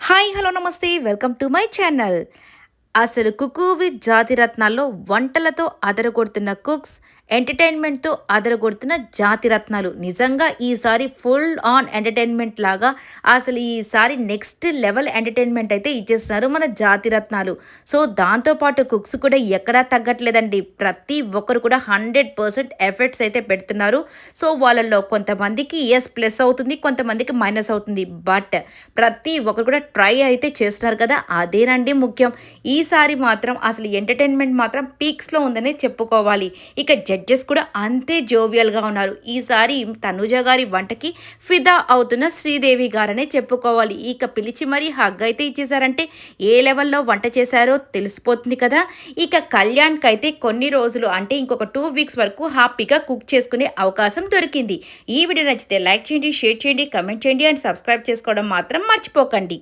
Hi hello నమస్తే welcome to my channel. అసలు 'Kuku with జాతిరత్నాల్లో' వంటలతో అదరగొడుతున్న cooks, ఎంటర్‌టైన్‌మెంట్‌తో అదరగొడుతున్న జాతిరత్నాలు. నిజంగా ఈసారి ఫుల్ ఆన్ ఎంటర్‌టైన్‌మెంట్ లాగా అసలు ఈసారి నెక్స్ట్ లెవెల్ ఎంటర్‌టైన్‌మెంట్ అయితే ఇచ్చేస్తున్నారు మన జాతిరత్నాలు. సో, దాంతో పాటు కుక్స్ కూడా ఎక్కడా తగ్గట్లేదండి. ప్రతి ఒక్కరు కూడా 100% ఎఫర్ట్స్ అయితే పెడుతున్నారు. సో, వాళ్ళలో కొంతమందికి ప్లస్ అవుతుంది. కొంతమందికి మైనస్ అవుతుంది. బట్ ప్రతి ఒక్కరు కూడా ట్రై అయితే చేస్తున్నారు కదా! అదేనండి ముఖ్యం. ఈసారి మాత్రం అసలు ఎంటర్‌టైన్‌మెంట్ మాత్రం పీక్స్‌లో ఉందనే చెప్పుకోవాలి. ఇక జడ్జెస్ కూడా అంతే జోవియల్‌గా ఉన్నారు. ఈసారి తనూజ గారి వంటకి ఫిదా అవుతున్న శ్రీదేవి గారనే చెప్పుకోవాలి. ఇక పిలిచి మరీ హగ్ అయితే ఇచ్చేసారంటే ఏ లెవెల్‌లో వంట చేశారో తెలిసిపోతుంది కదా! ఇక కళ్యాణ్‌కైతే కొన్ని రోజులు అంటే ఇంకొక 2 వీక్స్ వరకు హ్యాపీగా కుక్ చేసుకునే అవకాశం దొరికింది. ఈ వీడియో నచ్చితే లైక్ చేయండి, షేర్ చేయండి, కామెంట్ చేయండి అండ్ సబ్స్క్రైబ్ చేసుకోవడం మాత్రం మర్చిపోకండి.